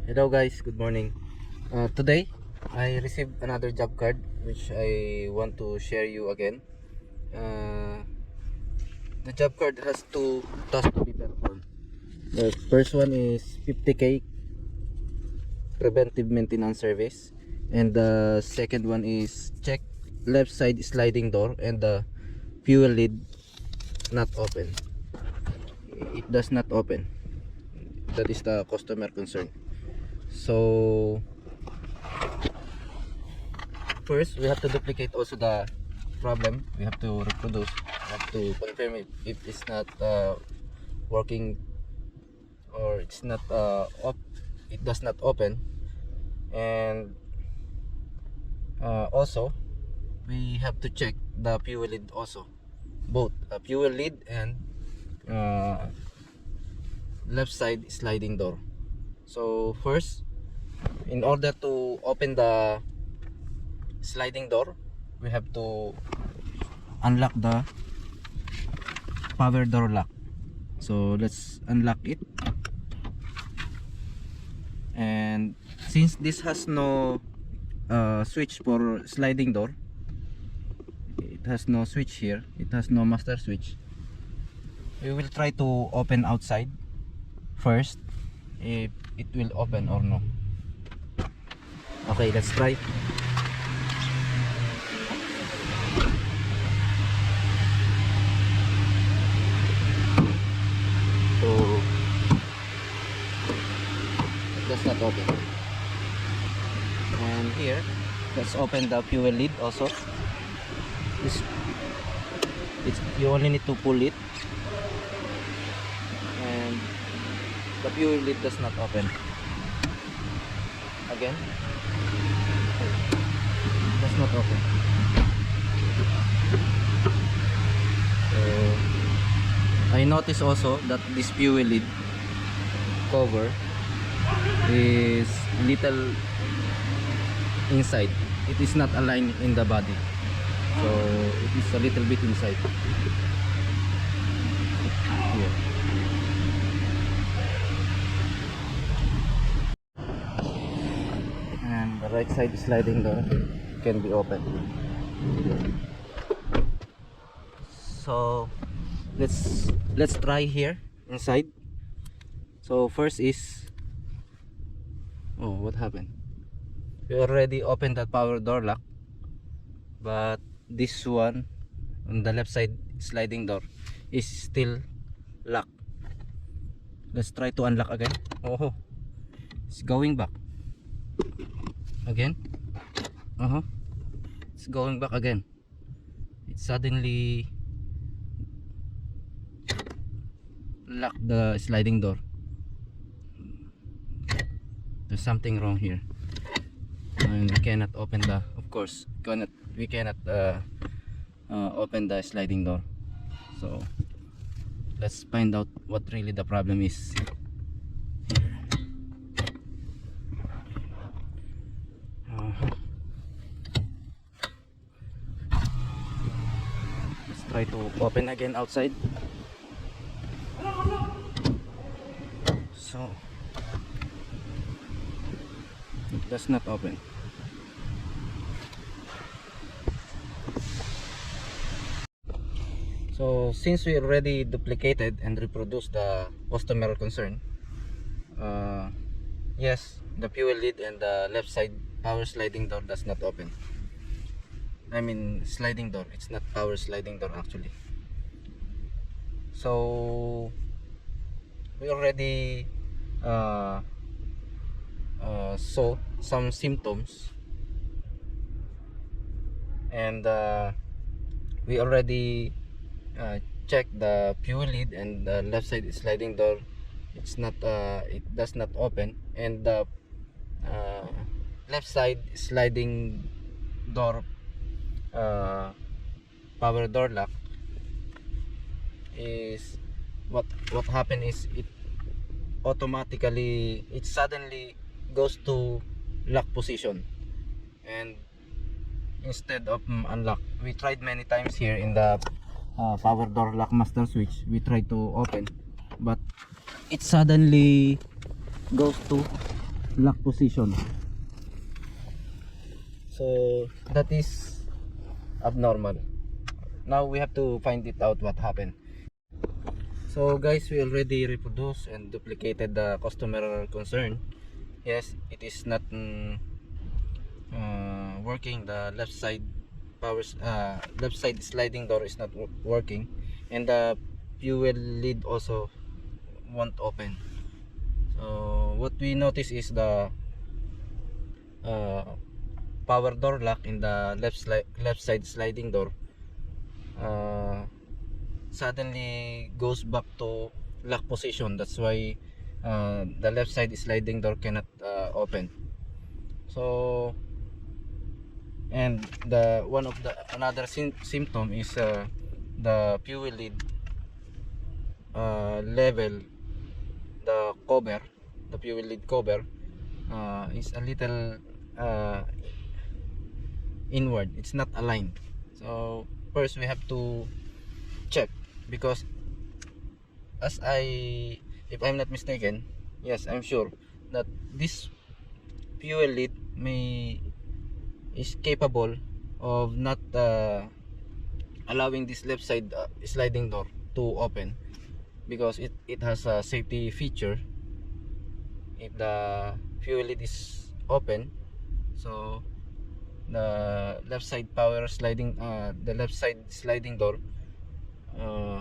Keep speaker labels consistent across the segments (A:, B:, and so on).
A: Hello guys, good morning. Today I received another job card which I want to share you again. Uh, the job card has two tasks to be performed. The first one is 50k preventive maintenance service, and the second one is check left side sliding door and the fuel lid not open. It does not open. That is the customer concern. So first we have to duplicate also the problem. We have to reproduce, we have to confirm if it's not working, or it's not it does not open. And also we have to check the fuel lid also, both fuel lid and uh, left side sliding door. So first, in order to open the sliding door, we have to unlock the power door lock. So let's unlock it. And since this has no switch for sliding door, it has no switch here, it has no master switch, we will try to open outside first if it will open or no. Okay, let's try. So it does not open. And here, let's open the fuel lid also. This, you only need to pull it, and the fuel lid does not open. Again, it does not open. So I notice also that this fuel lid cover is little inside. It is not aligned in the body, so it is a little bit inside here. And the right side sliding door can be opened. So let's try here inside. So first is, oh, what happened? We already opened that power door lock, but this one on the left side sliding door is still locked. Let's try to unlock again. Oh, it's going back again. It's going back again. It suddenly locked the sliding door. There's something wrong here, and we cannot open the, of course we cannot open the sliding door. So let's find out what really the problem is. Let's try to open again outside. So it does not open. So since we already duplicated and reproduced the customer concern, yes, the fuel lid and the left side power sliding door does not open. I mean sliding door, it's not power sliding door actually. So we already saw some symptoms, and we already check the fuel lid and the left side sliding door. It's not it does not open, and the left side sliding door power door lock is, what happened is it automatically, it suddenly goes to lock position, and instead of unlock, we tried many times here in the power door lock master switch. We tried to open, but it suddenly goes to lock position. So that is abnormal. Now we have to find it out what happened. So guys, we already reproduced and duplicated the customer concern. Yes, it is not working. The left side sliding door is not working, and the fuel lid also won't open. So what we notice is the power door lock in the left side sliding door suddenly goes back to lock position. That's why the left side sliding door cannot open. So, and the one of the another symptom is the fuel lid level, the fuel lid cover is a little inward. It's not aligned. So first we have to check, because if I'm not mistaken, yes, I'm sure that this fuel lid is capable of not allowing this left side sliding door to open, because it has a safety feature. If the fuel lid is open, so the left side sliding door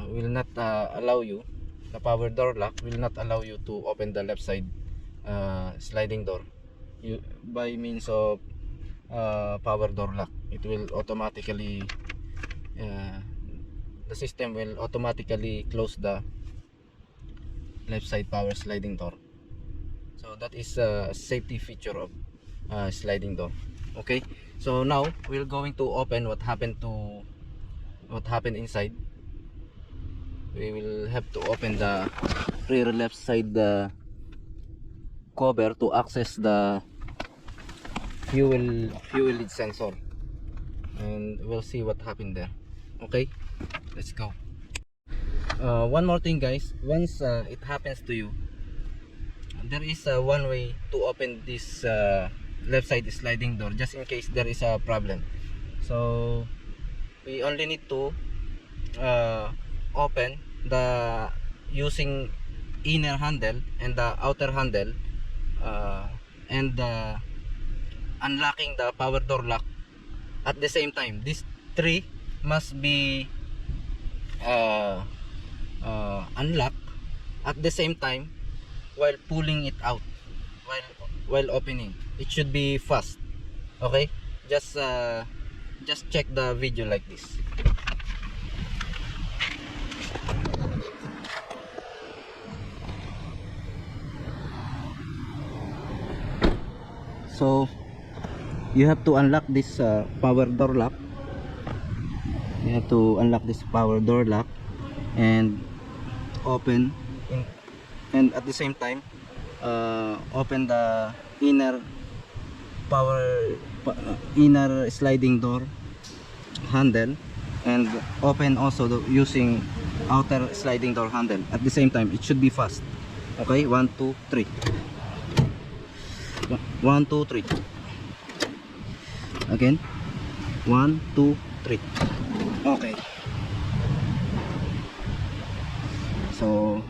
A: will not allow you, the power door lock will not allow you to open the left side sliding door by means of power door lock. It will automatically the system will automatically close the left side power sliding door. So that is a safety feature of sliding door. Okay, so now we're going to open what happened inside. We will have to open the rear left side cover to access the fuel lid sensor, and we'll see what happened there. Okay, let's go. One more thing guys, once it happens to you, there is one way to open this left side sliding door, just in case there is a problem. So we only need to open the using inner handle and the outer handle, and unlocking the power door lock at the same time. These three must be unlocked at the same time while pulling it out, while opening. It should be fast. Okay, just check the video like this. So you have to unlock this power door lock. You have to unlock this power door lock and open and at the same time open the inner sliding door handle, and open also using outer sliding door handle at the same time. It should be fast. Okay, 1 2 3, 1 2 3 again, 1 2 3. Okay, so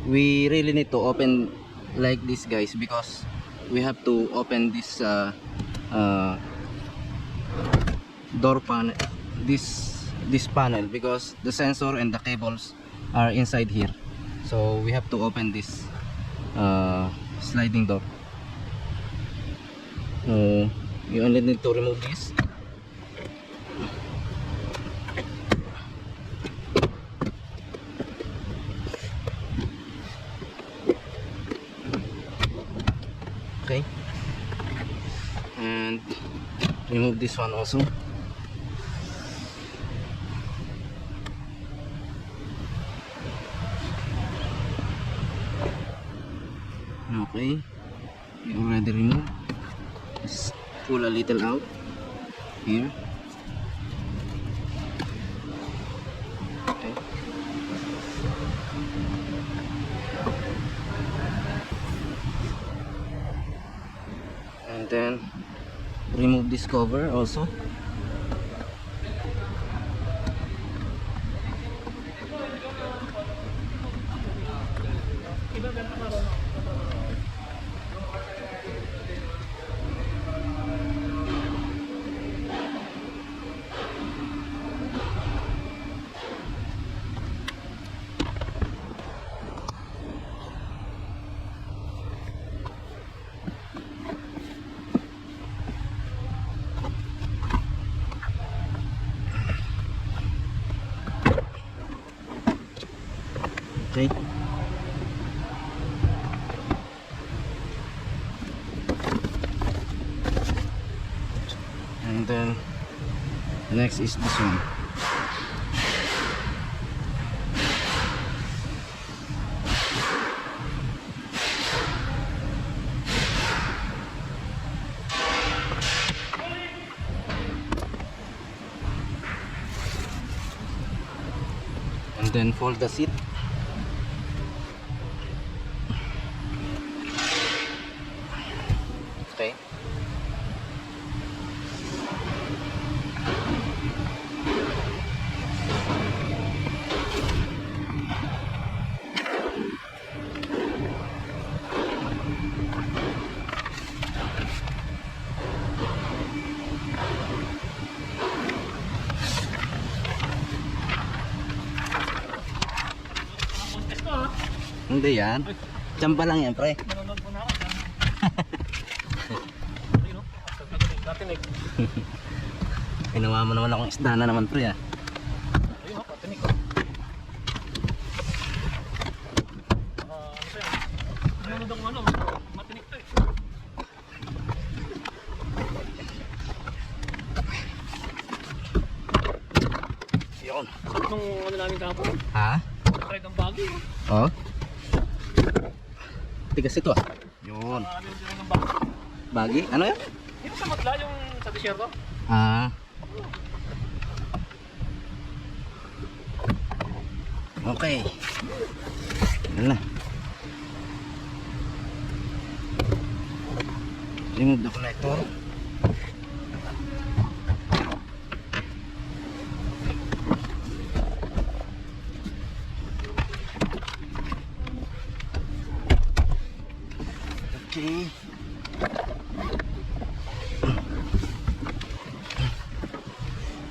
A: we really need to open like this guys, because we have to open this door panel, this panel, because the sensor and the cables are inside here. So we have to open this sliding door. You only need to remove this. Okay, and remove this one also. Okay, you already removed. Just pull a little out here. Okay. And then remove this cover also. Okay. And then next is this one. And then fold the seat. Okay. Hindi yan. Tsampa lang yan, pre.
B: Nanonood po na ako. Ayun o. Natinig.
A: Ginawa mo naman akong isda na naman, pre, ah.
B: Ayun o, patinig o. Ano pa yan? Nanonood ako ano. Matinig to eh.
A: Yun.
B: Sakit nung ano namin kahapon.
A: Ha?
B: Try ng bagay o.
A: Oh. Tigas ito, ah. Yun.
B: Ano yung ng bagay?
A: Bagi? Ano yan?
B: Dito sa matla yung sa disyerto.
A: Ah. Okay. Yan na. Remove the connector. Okay.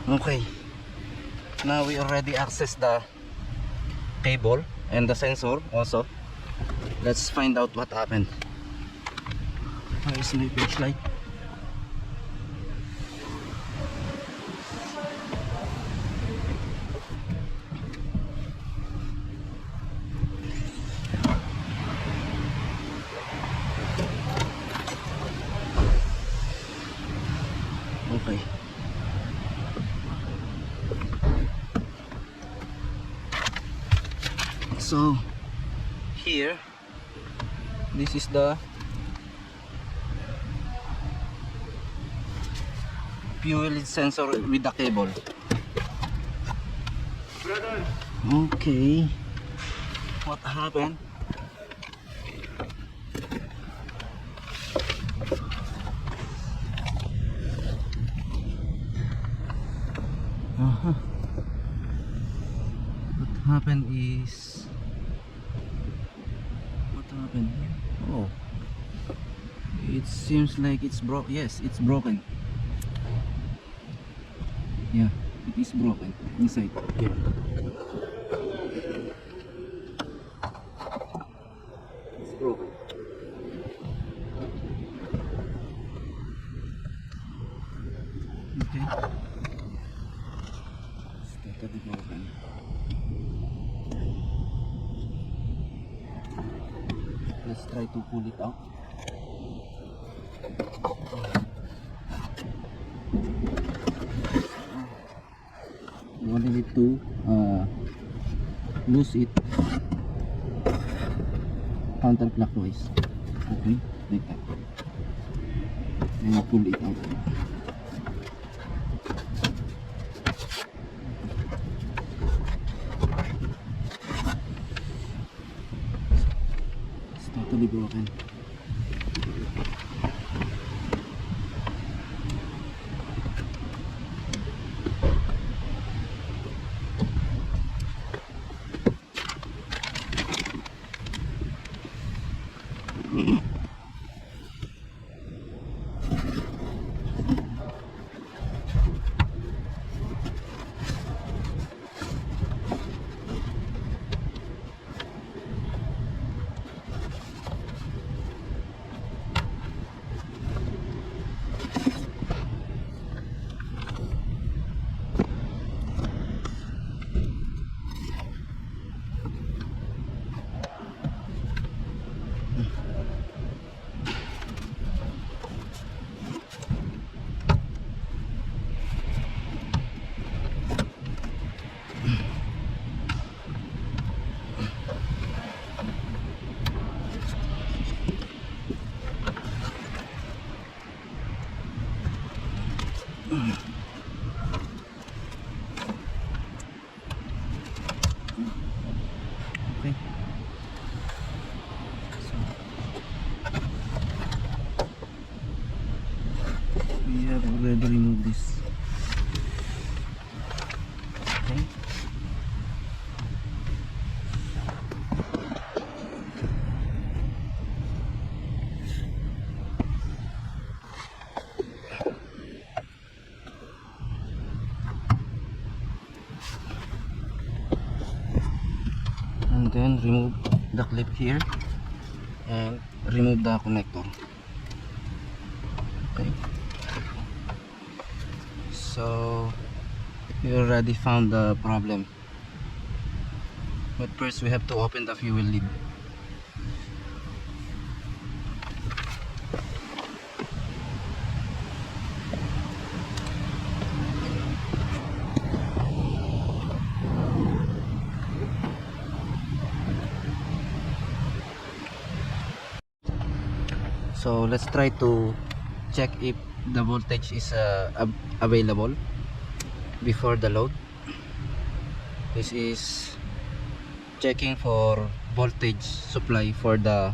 A: Okay. Now we already access the cable and the sensor also. Let's find out what happened. Where is my flashlight? Okay. So here, this is the fuel sensor with the cable. Okay. What happened? What happened is, what happened? Oh, it seems like it's broke. Yes, it's broken. Yeah, it is broken inside here. It's broken. Okay. It's totally broken. Let's try to pull it out. You only need to loose it counterclockwise. Okay, like that. And pull it out. It's totally broken. Okay. We have already removed this. Okay. And then remove the clip here and remove the connector. Okay. So we already found the problem, but first we have to open the fuel lid. So let's try to check if the voltage is available before the load. This is checking for voltage supply for the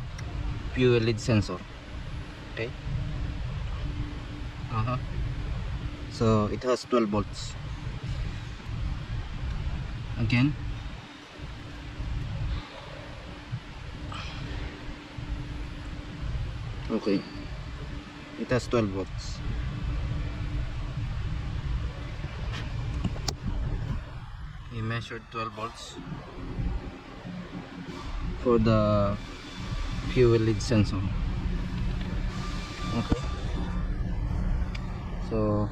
A: fuel lid sensor. Okay. So it has 12 volts. Again. Okay. It has 12 volts. We measured 12 volts for the fuel lid sensor. Okay. So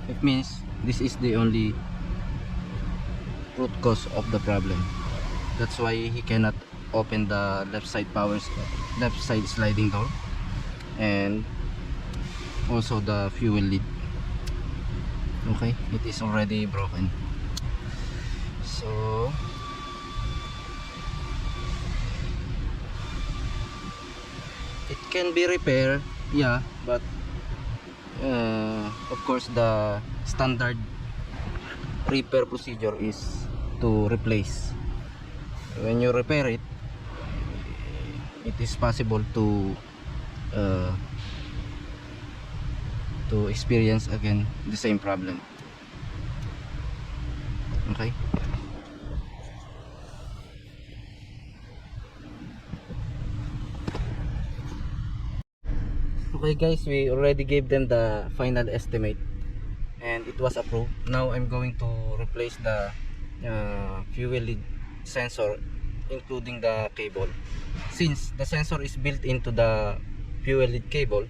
A: it means this is the only root cause of the problem. That's why he cannot open the left side sliding door and also the fuel lid. Okay, it is already broken. So it can be repaired, yeah, but of course the standard repair procedure is to replace. When you repair it, it is possible to experience again the same problem. Okay. Okay guys, we already gave them the final estimate and it was approved. Now I'm going to replace the fuel lid sensor, including the cable. Since the sensor is built into the fuel lid cable,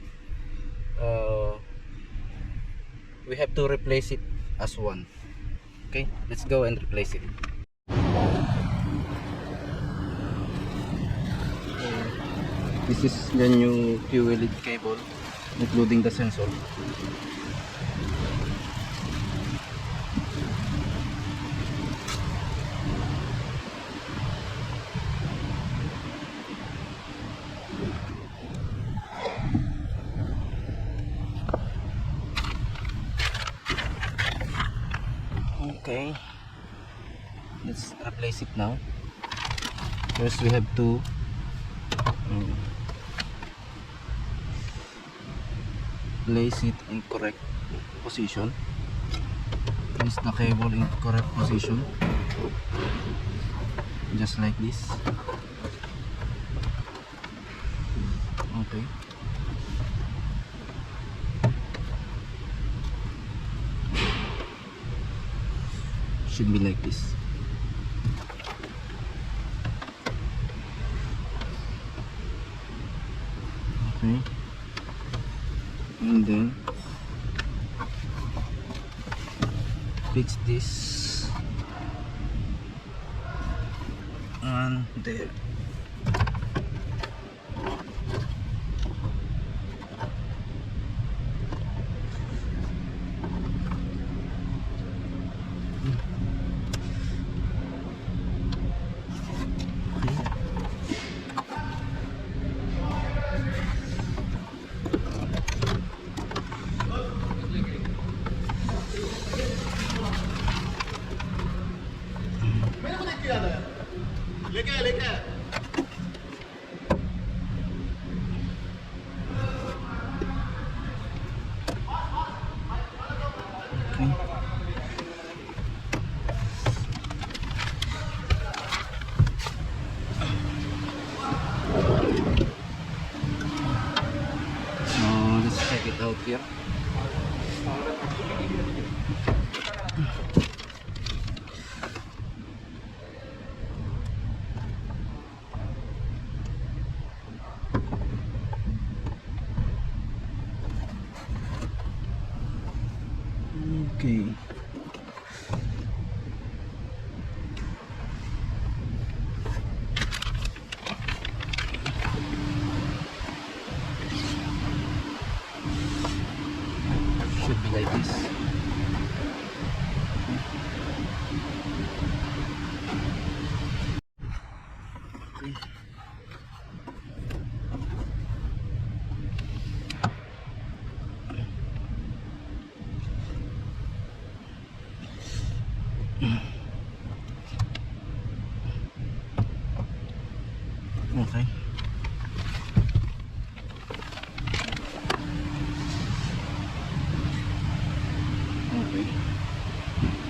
A: we have to replace it as one. Okay, let's go and replace it. This is the new fuel lid cable, including the sensor. Okay, let's replace it now. First we have to place it in correct position. Place the cable in correct position, just like this. Okay. Should be like this. Okay. And then fix this on there. Okay. So let's check it out here. Okay. Should be like this. Okay. Okay. Okay.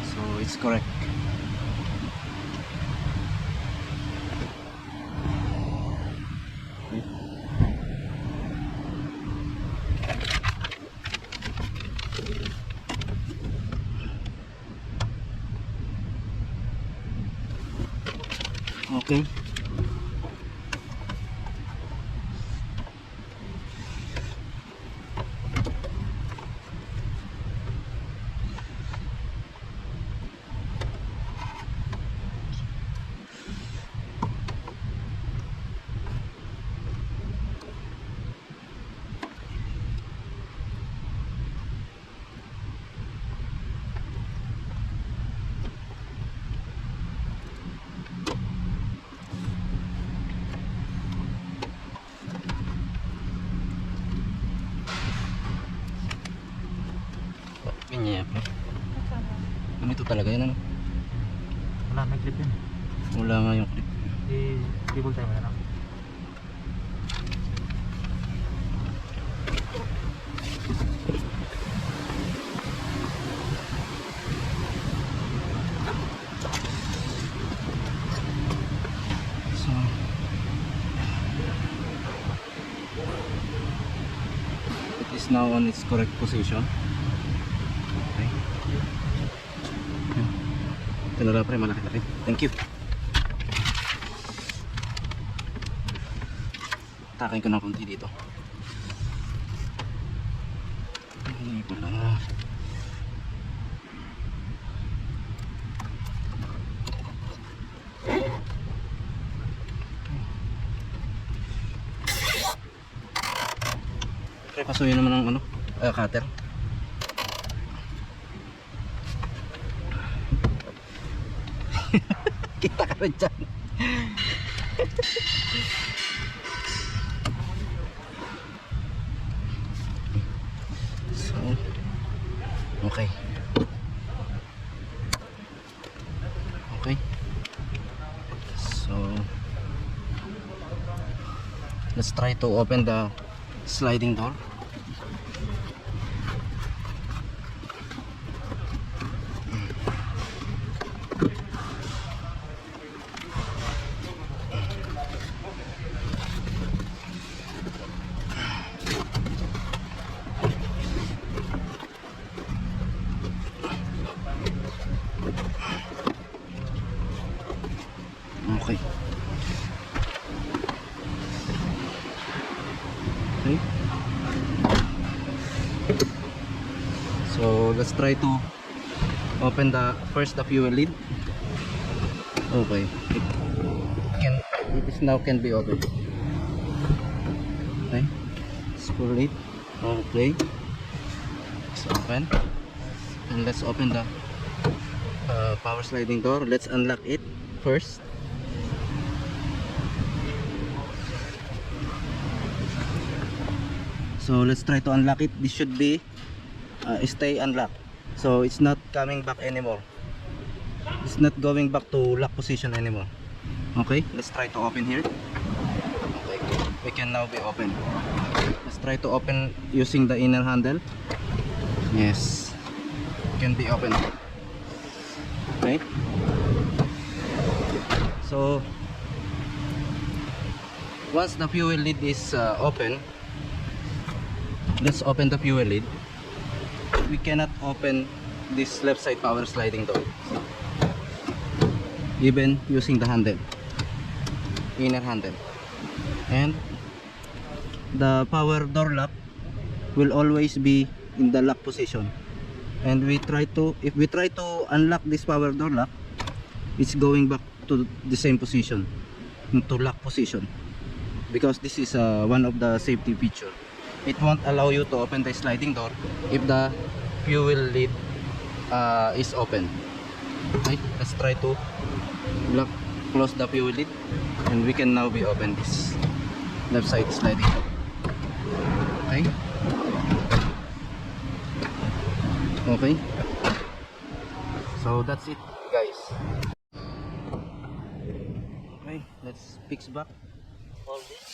A: So it's correct. Okay. Ganyan pre. Ano ito talaga yan ano?
B: Wala, may clip yun.
A: Wala nga yung clip.
B: I-cable tayo na lang.
A: So it is now on its correct position. Okay. Ito na lang pre, malaki-laki. Thank you. Takin ko ng konti dito. Hindi ko lang. Okay, pasuyin naman ng ano, cutter. Kita ka rin dyan. So, okay. Okay. So, let's try to open the sliding door. Okay. So let's try to open the fuel lid. Okay. It is now can be opened. Okay. Screw it. Okay. It's open. And let's open the power sliding door. Let's unlock it first. So let's try to unlock it. This should be stay unlocked, so it's not coming back anymore. It's not going back to lock position anymore. Okay, let's try to open here. Okay, we can now be open. Let's try to open using the inner handle. Yes, can be open. Okay, so once the fuel lid is open, let's open the fuel lid. We cannot open this left side power sliding door even using the handle, inner handle, and the power door lock will always be in the lock position. And if we try to unlock this power door lock, it's going back to the same position, to lock position, because this is one of the safety feature. It won't allow you to open the sliding door if the fuel lid is open. Okay, let's try to close the fuel lid, and we can now be open this left side sliding door. Okay. Okay. So that's it, guys. Okay, let's fix back all this.